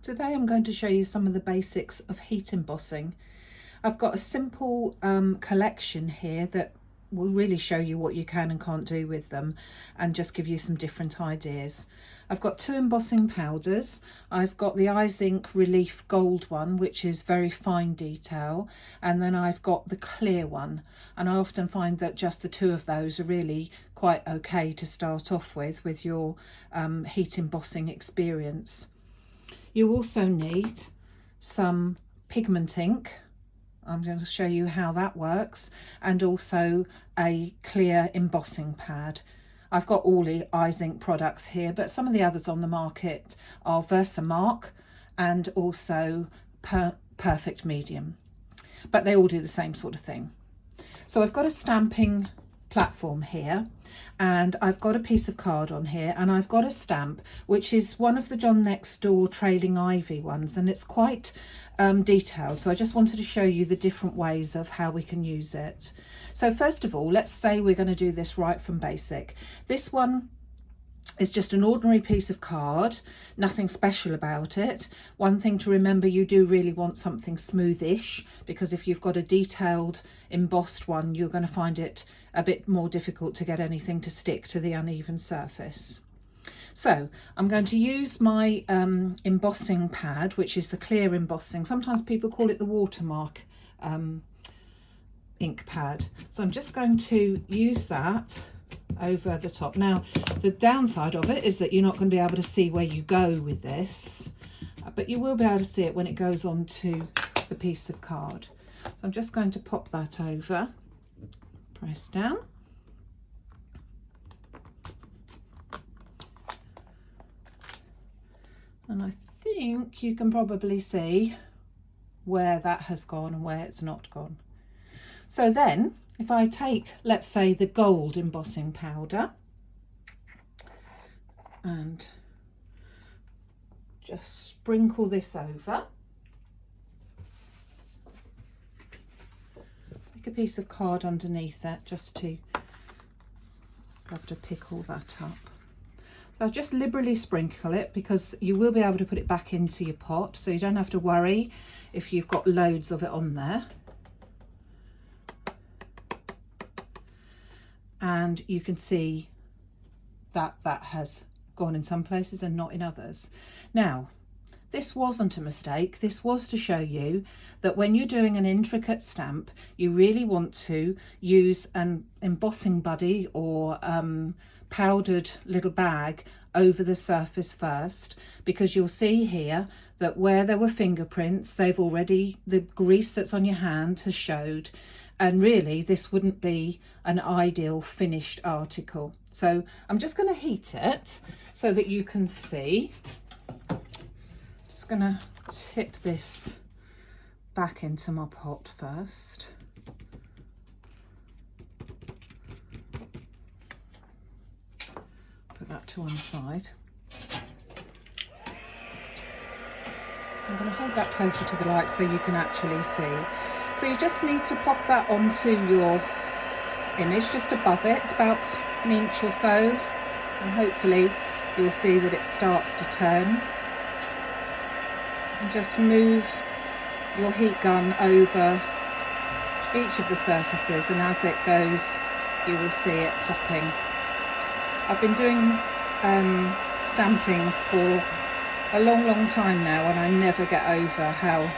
Today I'm going to show you some of the basics of heat embossing. I've got a simple collection here that will really show you what you can and can't do with them and just give you some different ideas. I've got two embossing powders. I've got the Eyes Ink Relief Gold one, which is very fine detail, and then I've got the clear one, and I often find that just the two of those are really quite okay to start off with your heat embossing experience. You also need some pigment ink. I'm going to show you how that works, and also a clear embossing pad. I've got all the Eyes Ink products here, but some of the others on the market are Watermark and also Perfect Medium, but they all do the same sort of thing. So I've got a stamping platform here, and I've got a piece of card on here, and I've got a stamp which is one of the John Next Door Trailing Ivy ones, and it's quite detailed, so I just wanted to show you the different ways of how we can use it. So first of all, let's say we're going to do this right from basic. This one is just an ordinary piece of card, nothing special about it. One thing to remember, you do really want something smoothish, because if you've got a detailed embossed one, you're going to find it a bit more difficult to get anything to stick to the uneven surface. So I'm going to use my embossing pad, which is the clear embossing. Sometimes people call it the Watermark ink pad. So I'm just going to use that over the top. Now, the downside of it is that you're not going to be able to see where you go with this, but you will be able to see it when it goes onto the piece of card. So I'm just going to pop that over, press down. And I think you can probably see where that has gone and where it's not gone. So then, if I take, let's say, the gold embossing powder and just sprinkle this over, take a piece of card underneath it just to be able to pick all that up. So I'll just liberally sprinkle it, because you will be able to put it back into your pot, so you don't have to worry if you've got loads of it on there. And you can see that that has gone in some places and not in others. Now, this wasn't a mistake. This was to show you that when you're doing an intricate stamp, you really want to use an embossing buddy or powdered little bag over the surface first, because you'll see here that where there were fingerprints, the grease that's on your hand has showed, and really this wouldn't be an ideal finished article. So I'm just going to heat it so that you can see. Just going to tip this back into my pot first. Put that to one side. I'm going to hold that closer to the light so you can actually see. So you just need to pop that onto your image, just above it, about an inch or so, and hopefully you'll see that it starts to turn. And just move your heat gun over each of the surfaces, and as it goes you will see it popping. I've been doing stamping for a long time now, and I never get over how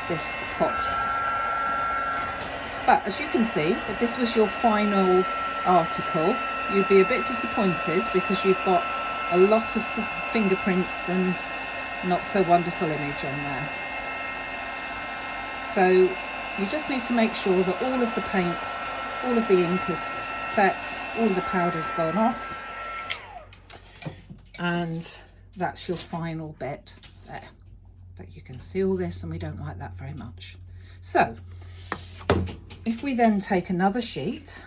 this pops. But as you can see, if this was your final article, you'd be a bit disappointed, because you've got a lot of fingerprints and not so wonderful image on there. So you just need to make sure that all of the paint, all of the ink is set, all of the powder's gone off, and that's your final bit there. But you can see all this, and we don't like that very much. So if we then take another sheet,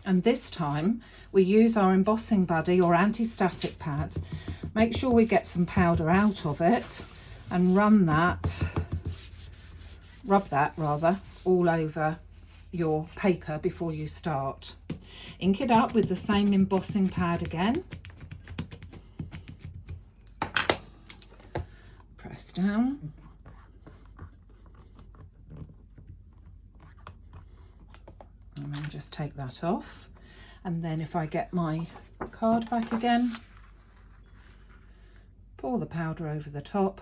and this time we use our embossing buddy or anti-static pad, make sure we get some powder out of it and rub that all over your paper before you start. Ink it up with the same embossing pad again. this down. And then just take that off. And then if I get my card back again, pour the powder over the top,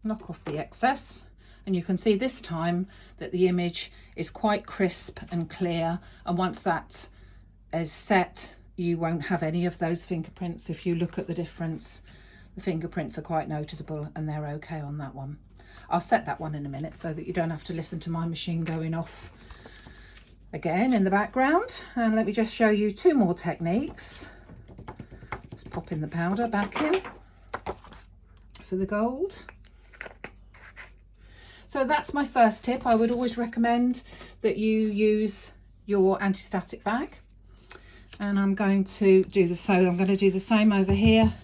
knock off the excess, and you can see this time that the image is quite crisp and clear, and once that is set you won't have any of those fingerprints. If you look at the difference, the fingerprints are quite noticeable and they're okay on that one. I'll set that one in a minute so that you don't have to listen to my machine going off again in the background. And let me just show you two more techniques. Just popping the powder back in for the gold. So that's my first tip. I would always recommend that you use your anti-static bag. And I'm going to do the same over here,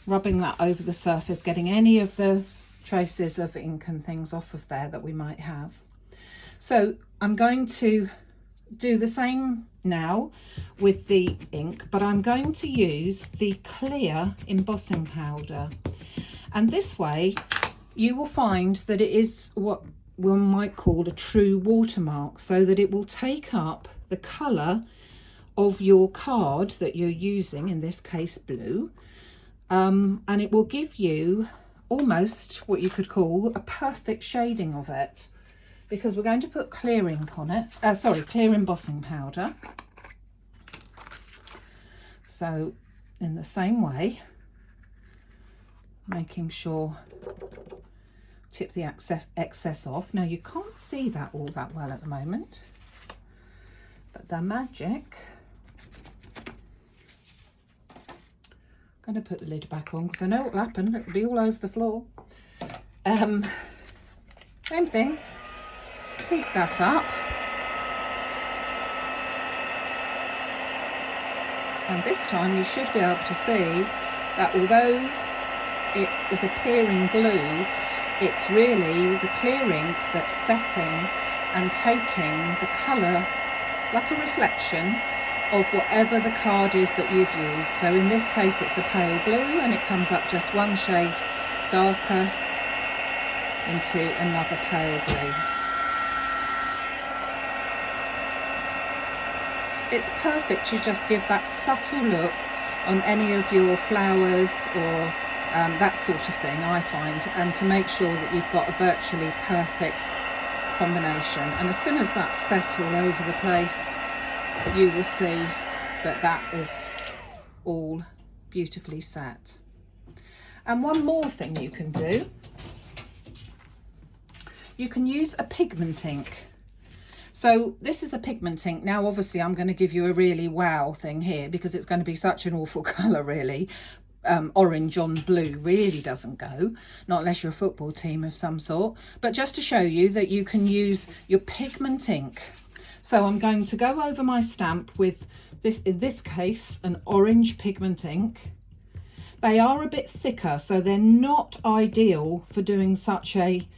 rubbing that over the surface, getting any of the traces of ink and things off of there that we might have. So I'm going to do the same now with the ink, but I'm going to use the clear embossing powder. And this way you will find that it is what one might call a true watermark, so that it will take up the colour of your card that you're using, in this case blue, and it will give you almost what you could call a perfect shading of it, because we're going to put clear ink on it, clear embossing powder. So in the same way, making sure, tip the excess off. Now you can't see that all that well at the moment, but the magic, I'm going to put the lid back on because I know what will happen. It'll be all over the floor. Same thing, keep that up, and this time you should be able to see that although it is appearing blue, it's really the clear ink that's setting and taking the colour like a reflection of whatever the card is that you've used. So in this case it's a pale blue, and it comes up just one shade darker into another pale blue. It's perfect to just give that subtle look on any of your flowers or that sort of thing, I find, and to make sure that you've got a virtually perfect combination. And as soon as that's set all over the place, you will see that that is all beautifully set. And one more thing you can do, you can use a pigment ink. So this is a pigment ink. Now obviously I'm going to give you a really wow thing here because it's going to be such an awful colour really. Orange on blue really doesn't go, not unless you're a football team of some sort, but just to show you that you can use your pigment ink. So I'm going to go over my stamp with this, in this case, an orange pigment ink. They are a bit thicker, so they're not ideal for doing such a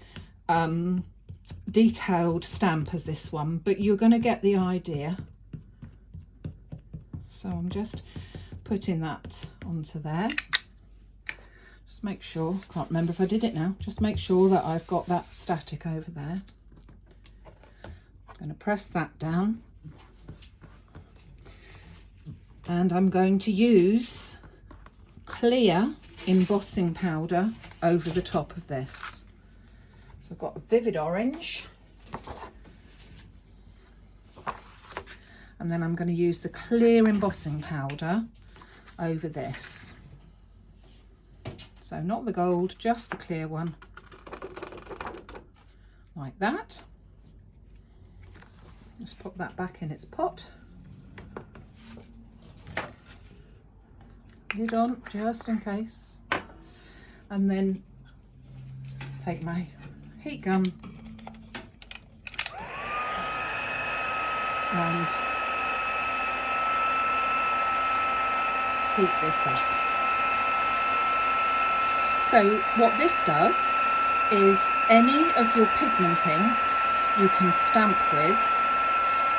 detailed stamp as this one, but you're going to get the idea. So I'm just putting that onto there. Just make sure, can't remember if I did it now, just make sure that I've got that static over there. I'm going to press that down, and I'm going to use clear embossing powder over the top of this. So I've got a vivid orange, and then I'm going to use the clear embossing powder over this. So not the gold, just the clear one, like that. Just pop that back in its pot. Lid on, just in case. And then take my heat gun and heat this up. So what this does is any of your pigment inks you can stamp with,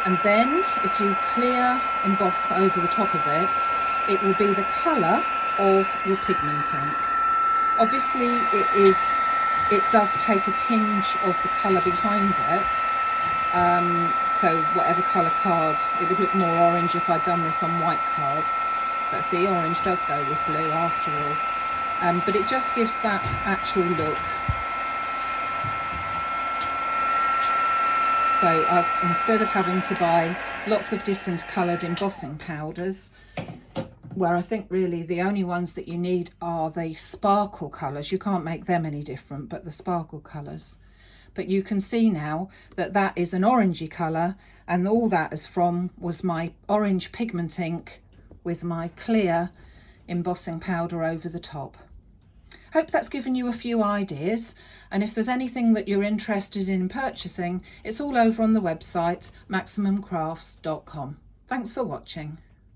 and then if you clear emboss over the top of it, it will be the colour of your pigment ink. Obviously it does take a tinge of the colour behind it, so whatever colour card, it would look more orange if I'd done this on white card. So see, orange does go with blue after all, but it just gives that actual look. So instead of having to buy lots of different coloured embossing powders, where I think really the only ones that you need are the sparkle colours. You can't make them any different, but the sparkle colours. But you can see now that that is an orangey colour, and all that is from was my orange pigment ink with my clear embossing powder over the top. Hope that's given you a few ideas, and if there's anything that you're interested in purchasing, it's all over on the website maximumcrafts.com. Thanks for watching.